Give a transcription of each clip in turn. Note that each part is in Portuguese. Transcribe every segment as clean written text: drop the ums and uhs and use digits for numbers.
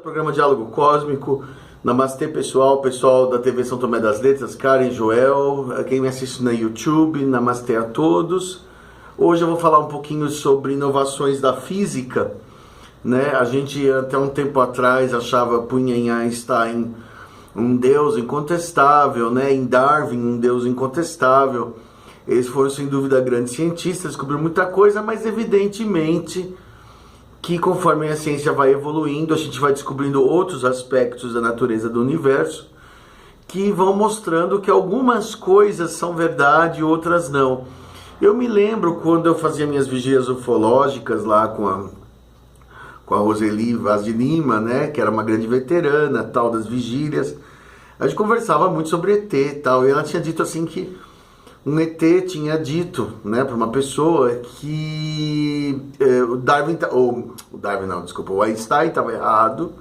Programa Diálogo Cósmico. Namastê, pessoal da TV São Tomé das Letras, Karen, Joel, quem me assiste na YouTube, namastê a todos. Hoje eu vou falar um pouquinho sobre inovações da física, né? A gente até um tempo atrás punha em Einstein um deus incontestável, né? Em Darwin um deus incontestável. Eles foram sem dúvida grandes cientistas, descobriram muita coisa, mas evidentemente que conforme a ciência vai evoluindo, a gente vai descobrindo outros aspectos da natureza do universo que vão mostrando que algumas coisas são verdade e outras não. Eu me lembro quando eu fazia minhas vigílias ufológicas lá com a Roseli Vaz de Lima, né, que era uma grande veterana tal das vigílias. A gente conversava muito sobre ET e tal, e ela tinha dito assim que um ET tinha dito, né, para uma pessoa que o Einstein estava errado,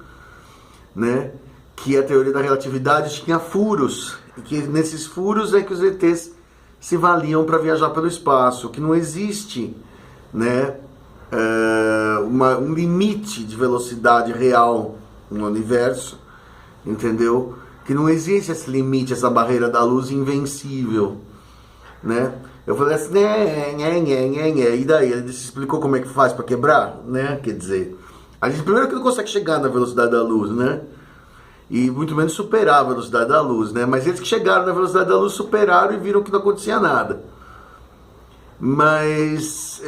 né, que a teoria da relatividade tinha furos, e que nesses furos é que os ETs se valiam para viajar pelo espaço, que não existe, né, um limite de velocidade real no universo, entendeu? Que não existe esse limite, essa barreira da luz invencível, né? Eu falei assim, e daí? Ele explicou como é que faz para quebrar, né? Quer dizer, a gente primeiro que não consegue chegar na velocidade da luz, né? E muito menos superar a velocidade da luz, né? Mas eles que chegaram na velocidade da luz superaram e viram que não acontecia nada. Mas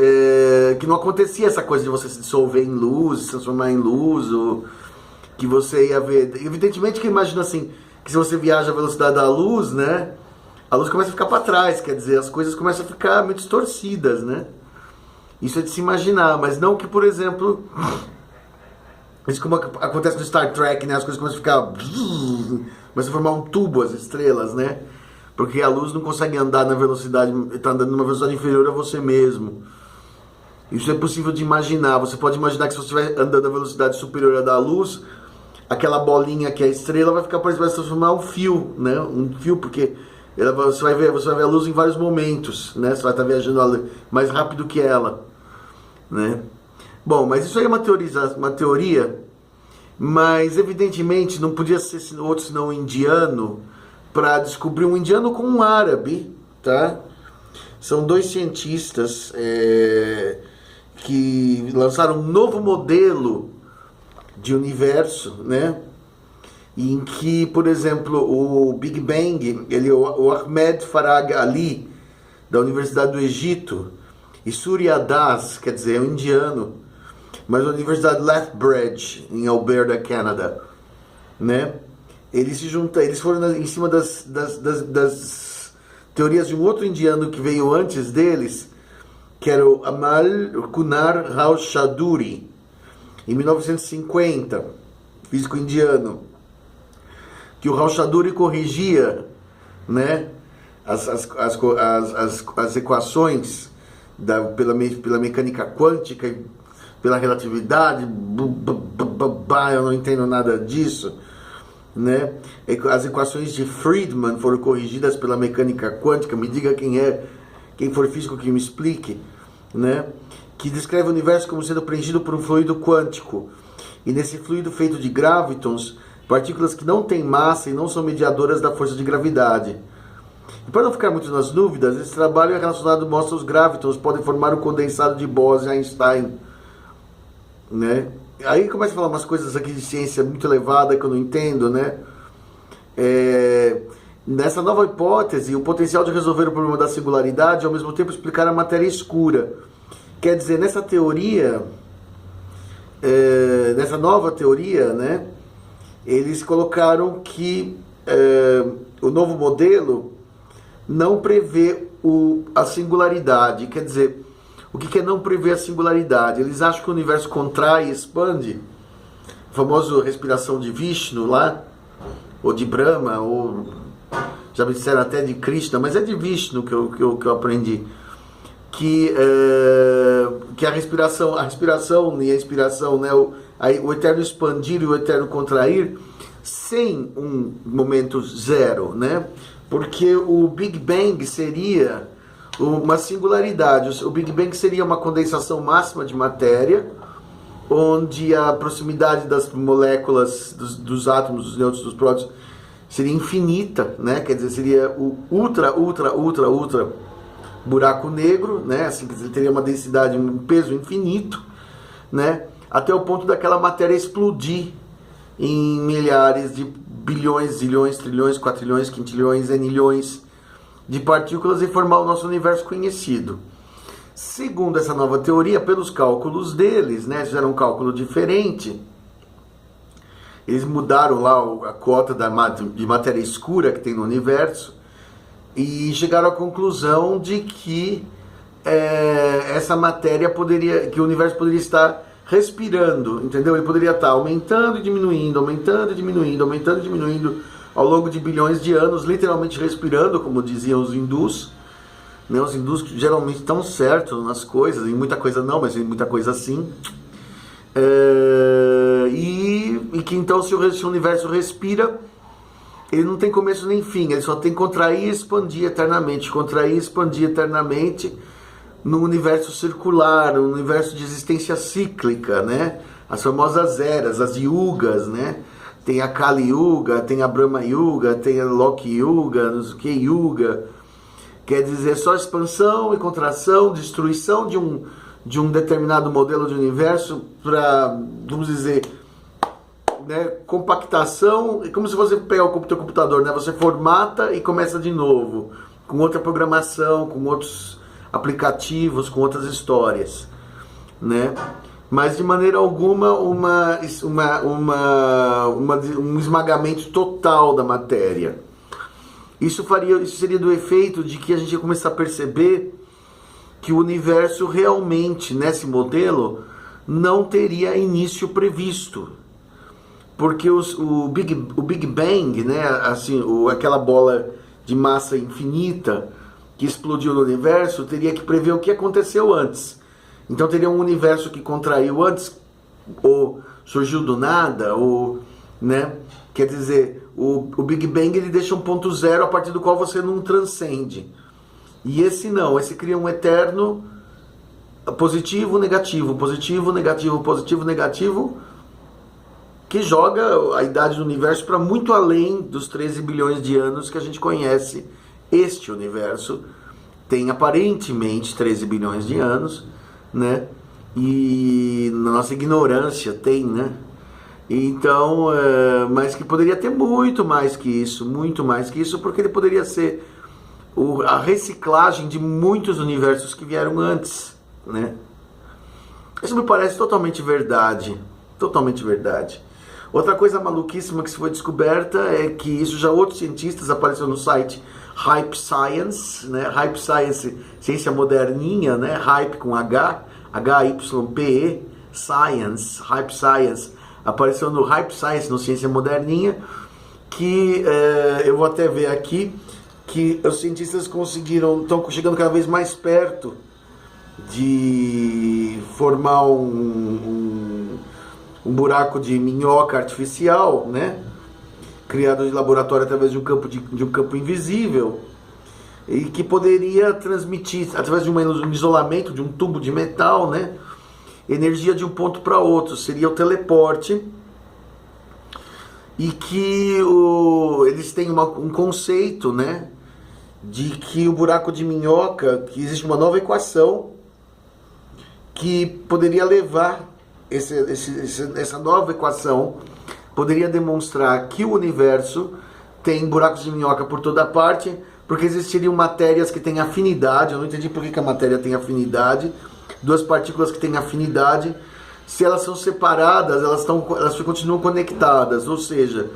que não acontecia essa coisa de você se dissolver em luz, se transformar em luz, ou que você ia ver. Evidentemente que imagina assim, que se você viaja à velocidade da luz, né? A luz começa a ficar para trás, quer dizer, as coisas começam a ficar meio distorcidas, né? Isso é de se imaginar, mas não que, por exemplo, isso como acontece no Star Trek, né? As coisas começam a ficar, começam a formar um tubo, as estrelas, né? Porque a luz não consegue andar na velocidade, está andando numa velocidade inferior a você mesmo. Isso é possível de imaginar. Você pode imaginar que se você estiver andando na velocidade superior à da luz, aquela bolinha que é a estrela vai ficar parecendo, vai se transformar um fio, né? Um fio, porque você vai ver a luz em vários momentos, né? Você vai estar viajando mais rápido que ela, né? Bom, mas isso aí é uma teoria, mas evidentemente não podia ser outro senão um indiano, para descobrir um indiano com um árabe, tá? São dois cientistas que lançaram um novo modelo de universo, né? Em que, por exemplo, o Big Bang, o Ahmed Farag Ali, da Universidade do Egito, e Surya Das, quer dizer, é um indiano, mas da Universidade Lethbridge, em Alberta, Canadá, né? Eles foram em cima das teorias de um outro indiano que veio antes deles, que era o Amal Kunar Rao Chaduri, em 1950, físico indiano, que o Rauchaduri corrigia, né, as equações pela mecânica quântica, pela relatividade, eu não entendo nada disso, né? As equações de Friedman foram corrigidas pela mecânica quântica, me diga quem for físico que me explique, né? Que descreve o universo como sendo preenchido por um fluido quântico, e nesse fluido feito de gravitons, partículas que não têm massa e não são mediadoras da força de gravidade. E para não ficar muito nas dúvidas, esse trabalho relacionado mostra os gravitons podem formar o condensado de Bose-Einstein, né? Aí começa a falar umas coisas aqui de ciência muito elevada que eu não entendo, né? Nessa nova hipótese, o potencial de resolver o problema da singularidade e ao mesmo tempo explicar a matéria escura. Quer dizer, nessa teoria, nessa nova teoria, né? Eles colocaram que o novo modelo não prevê a singularidade. Quer dizer, o que é não prever a singularidade? Eles acham que o universo contrai e expande, a famosa respiração de Vishnu lá, ou de Brahma, ou já me disseram até de Krishna, mas é de Vishnu que eu aprendi. Que a respiração e a inspiração, né, o eterno expandir e o eterno contrair, sem um momento zero, né? Porque o Big Bang seria uma singularidade. O Big Bang seria uma condensação máxima de matéria, onde a proximidade das moléculas, dos átomos, dos nêutrons, dos prótons, seria infinita, né? Quer dizer, seria o ultra buraco negro, né? Assim, quer dizer, teria uma densidade, um peso infinito, né? Até o ponto daquela matéria explodir em milhares de bilhões, zilhões, trilhões, quatrilhões, quintilhões, enilhões de partículas e formar o nosso universo conhecido. Segundo essa nova teoria, pelos cálculos deles, né, fizeram um cálculo diferente, eles mudaram lá a cota de matéria escura que tem no universo e chegaram à conclusão de que essa matéria que o universo poderia estar respirando, entendeu? Ele poderia estar aumentando e diminuindo, aumentando e diminuindo, aumentando e diminuindo ao longo de bilhões de anos, literalmente respirando, como diziam os hindus. Né? Os hindus geralmente estão certos nas coisas, em muita coisa não, mas em muita coisa sim. E que então se o universo respira, ele não tem começo nem fim, ele só tem contrair e expandir eternamente, contrair e expandir eternamente no universo circular, no universo de existência cíclica, né? As famosas eras, as yugas, né? Tem a Kali Yuga, tem a Brahma Yuga, tem a Loki Yuga, não sei o que Yuga. Quer dizer, só expansão e contração, destruição de um determinado modelo de universo para, vamos dizer, né, compactação. É como se você pegar o teu computador, né? Você formata e começa de novo, com outra programação, com outros aplicativos, com outras histórias, né? Mas de maneira alguma um esmagamento total da matéria. Isso seria do efeito de que a gente ia começar a perceber que o universo realmente, nesse modelo, não teria início previsto. Porque o Big Bang, né, assim, aquela bola de massa infinita que explodiu no universo, teria que prever o que aconteceu antes. Então teria um universo que contraiu antes, ou surgiu do nada, ou, né? Quer dizer, o Big Bang ele deixa um ponto zero a partir do qual você não transcende. E esse não, esse cria um eterno positivo, negativo, positivo, negativo, positivo, negativo, que joga a idade do universo para muito além dos 13 bilhões de anos que a gente conhece. Este universo tem aparentemente 13 bilhões de anos, né? E na nossa ignorância tem, né? Então, mas que poderia ter muito mais que isso, porque ele poderia ser a reciclagem de muitos universos que vieram antes, né? Isso me parece totalmente verdade, totalmente verdade. Outra coisa maluquíssima que se foi descoberta é que isso já outros cientistas apareceu no site Hype Science, né? Hype Science, ciência moderninha, né? Hype com H, H-Y-P-E, Science, Hype Science, apareceu no Hype Science, no Ciência Moderninha, que eu vou até ver aqui, que os cientistas estão chegando cada vez mais perto de formar um buraco de minhoca artificial, né? Criado de laboratório através de um campo invisível, e que poderia transmitir, através de um isolamento, de um tubo de metal, né? Energia de um ponto para outro, seria o teleporte, e que eles têm um conceito, né, de que o buraco de minhoca, que existe uma nova equação que poderia levar essa nova equação, poderia demonstrar que o universo tem buracos de minhoca por toda parte, porque existiriam matérias que têm afinidade. Eu não entendi por que a matéria tem afinidade. Duas partículas que têm afinidade, se elas são separadas, elas continuam conectadas, ou seja,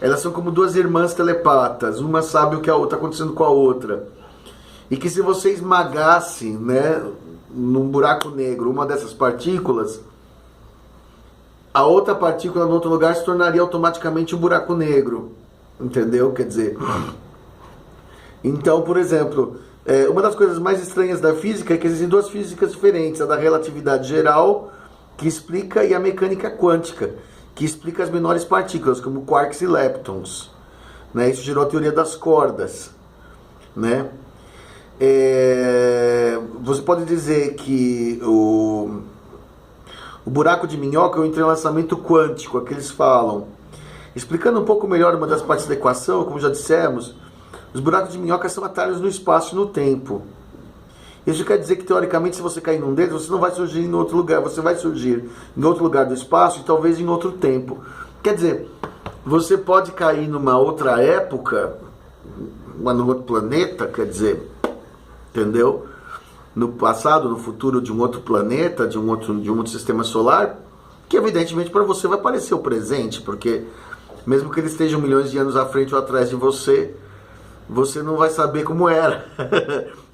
elas são como duas irmãs telepatas, uma sabe o que está acontecendo com a outra. E que se você esmagasse, né, num buraco negro uma dessas partículas, a outra partícula no outro lugar se tornaria automaticamente um buraco negro, entendeu? Quer dizer, então, por exemplo, uma das coisas mais estranhas da física é que existem duas físicas diferentes, a da relatividade geral, que explica, e a mecânica quântica, que explica as menores partículas, como quarks e leptons, né? Isso gerou a teoria das cordas, né? Você pode dizer que O buraco de minhoca é o entrelaçamento quântico, é que eles falam. Explicando um pouco melhor uma das partes da equação, como já dissemos, os buracos de minhoca são atalhos no espaço e no tempo. Isso quer dizer que, teoricamente, se você cair num deles, você não vai surgir em outro lugar, você vai surgir em outro lugar do espaço e talvez em outro tempo. Quer dizer, você pode cair numa outra época, num outro planeta, quer dizer, entendeu? No passado, no futuro de um outro planeta, de um outro sistema solar, que evidentemente para você vai parecer o presente, porque mesmo que eles estejam milhões de anos à frente ou atrás de você, você não vai saber como era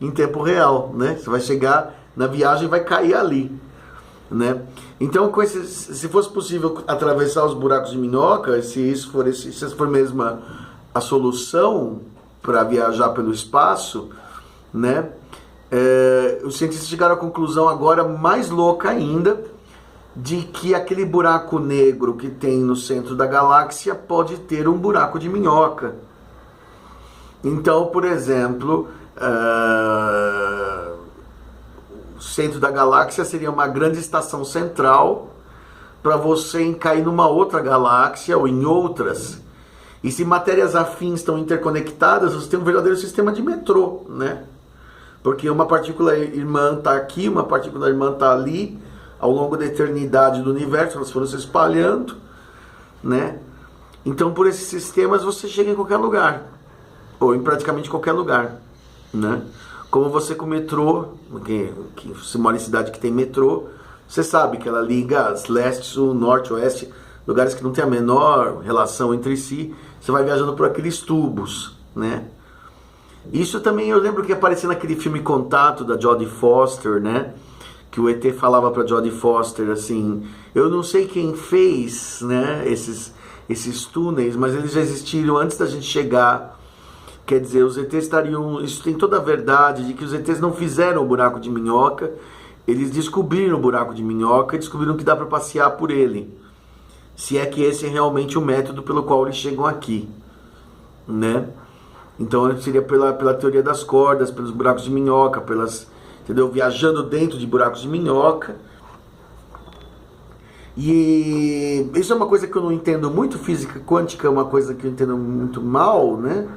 em tempo real, né? Você vai chegar na viagem e vai cair ali, né? Então, se fosse possível atravessar os buracos de minhoca, se essa for mesmo a solução para viajar pelo espaço, né? Os cientistas chegaram à conclusão agora mais louca ainda, de que aquele buraco negro que tem no centro da galáxia pode ter um buraco de minhoca. Então, por exemplo, o centro da galáxia seria uma grande estação central para você cair numa outra galáxia ou em outras. E se matérias afins estão interconectadas, você tem um verdadeiro sistema de metrô, né? Porque uma partícula irmã está aqui, uma partícula irmã está ali, ao longo da eternidade do universo, elas foram se espalhando, né? Então, por esses sistemas, você chega em qualquer lugar, ou em praticamente qualquer lugar, né? Como você com o metrô, que você mora em cidade que tem metrô, você sabe que ela liga as leste, sul, norte, oeste, lugares que não tem a menor relação entre si, você vai viajando por aqueles tubos, né? Isso também eu lembro que aparecia naquele filme Contato, da Jodie Foster, né? Que o ET falava para Jodie Foster assim, eu não sei quem fez, né, esses túneis, mas eles já existiram antes da gente chegar. Quer dizer, os ETs estariam, isso tem toda a verdade, de que os ETs não fizeram o buraco de minhoca, eles descobriram o buraco de minhoca e descobriram que dá para passear por ele. Se é que esse é realmente o método pelo qual eles chegam aqui, né? Então seria pela teoria das cordas, pelos buracos de minhoca, entendeu? Viajando dentro de buracos de minhoca. E isso é uma coisa que eu não entendo muito, física quântica é uma coisa que eu entendo muito mal, né?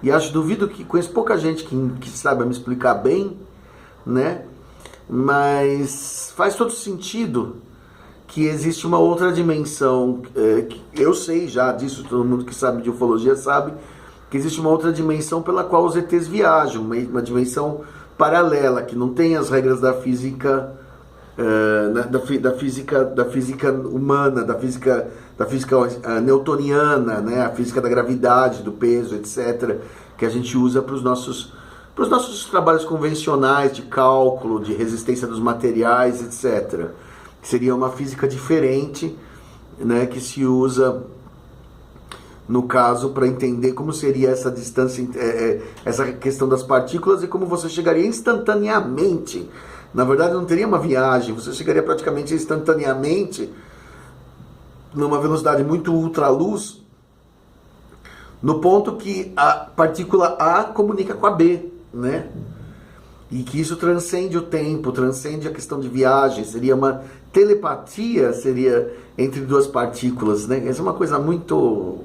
E duvido que conheço pouca gente que saiba me explicar bem, né? Mas faz todo sentido que existe uma outra dimensão, que eu sei já disso, todo mundo que sabe de ufologia sabe, que existe uma outra dimensão pela qual os ETs viajam, uma dimensão paralela, que não tem as regras da física, da física humana, da física newtoniana, né? A física da gravidade, do peso, etc., que a gente usa para os nossos trabalhos convencionais de cálculo, de resistência dos materiais, etc. Que seria uma física diferente, né? Que se usa, no caso, para entender como seria essa distância, essa questão das partículas e como você chegaria instantaneamente. Na verdade, não teria uma viagem, você chegaria praticamente instantaneamente numa velocidade muito ultraluz, no ponto que a partícula A comunica com a B, né? E que isso transcende o tempo, transcende a questão de viagem, seria uma telepatia, seria entre duas partículas, né? Essa é uma coisa muito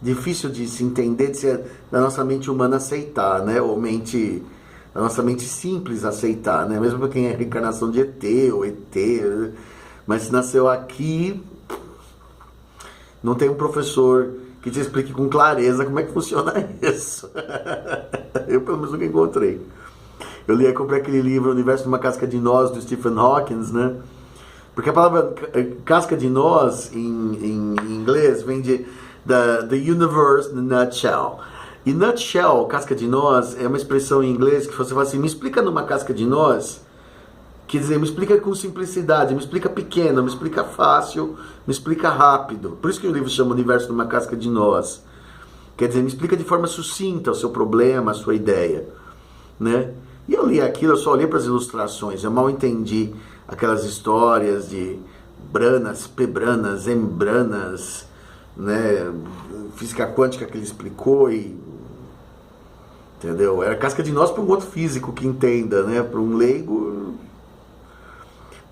difícil de se entender, da nossa mente humana aceitar, né? Ou da nossa mente simples aceitar, né? Mesmo para quem é reencarnação de ET ou ET, mas se nasceu aqui, não tem um professor que te explique com clareza como é que funciona isso. Eu pelo menos nunca encontrei. Eu comprei aquele livro, O Universo de uma Casca de Nós, do Stephen Hawking, né? Porque a palavra casca de nós, em inglês, vem de the universe in a nutshell. E nutshell, casca de nós, é uma expressão em inglês que você fala assim, me explica numa casca de nós, quer dizer, me explica com simplicidade, me explica pequeno, me explica fácil, me explica rápido. Por isso que o livro chama Universo numa Casca de Nós. Quer dizer, me explica de forma sucinta o seu problema, a sua ideia, né? E eu li aquilo, eu só olhei para as ilustrações, eu mal entendi aquelas histórias de branas, pebranas, embranas, né? Física quântica que ele explicou e... Entendeu? Era casca de nós para um outro físico que entenda, né? Para um leigo...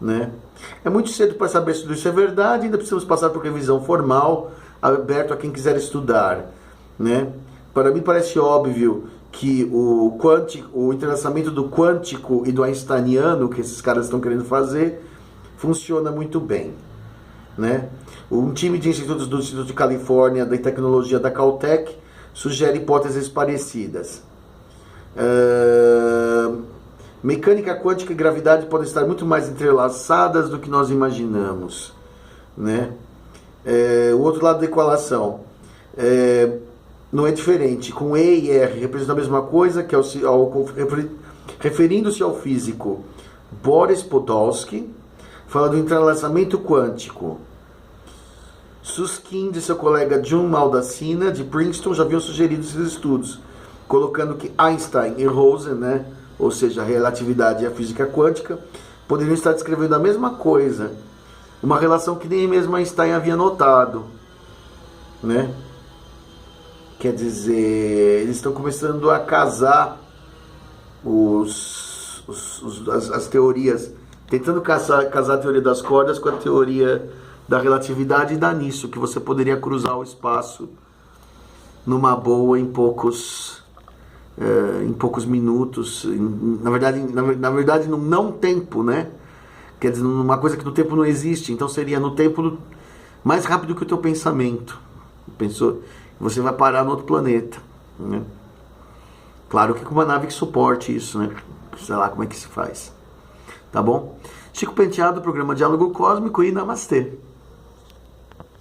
né? É muito cedo para saber se tudo isso é verdade, ainda precisamos passar por revisão formal, aberto a quem quiser estudar, né? Para mim parece óbvio que o entrelaçamento do quântico e do einsteiniano, que esses caras estão querendo fazer, funciona muito bem, né? Um time de institutos do Instituto de Califórnia de Tecnologia da Caltech sugere hipóteses parecidas. Mecânica quântica e gravidade podem estar muito mais entrelaçadas do que nós imaginamos, né? O outro lado da equação não é diferente. Com E e R representam a mesma coisa, que referindo-se ao físico Boris Podolsky, fala do entrelaçamento quântico. Susskind e seu colega John Maldacena, de Princeton, já haviam sugerido esses estudos, colocando que Einstein e Rosen, né, ou seja, a relatividade e a física quântica, poderiam estar descrevendo a mesma coisa, uma relação que nem mesmo Einstein havia notado, né? Quer dizer, eles estão começando a casar as teorias, tentando casar a teoria das cordas com a teoria da relatividade, e dá nisso, que você poderia cruzar o espaço numa boa em poucos minutos, na verdade no não tempo, né? Quer dizer, numa coisa que no tempo não existe, então seria no tempo mais rápido que o teu pensamento. Pensou? Você vai parar no outro planeta, né? Claro que com uma nave que suporte isso, né? Sei lá como é que se faz. Tá bom? Chico Penteado, programa Diálogo Cósmico, e namastê.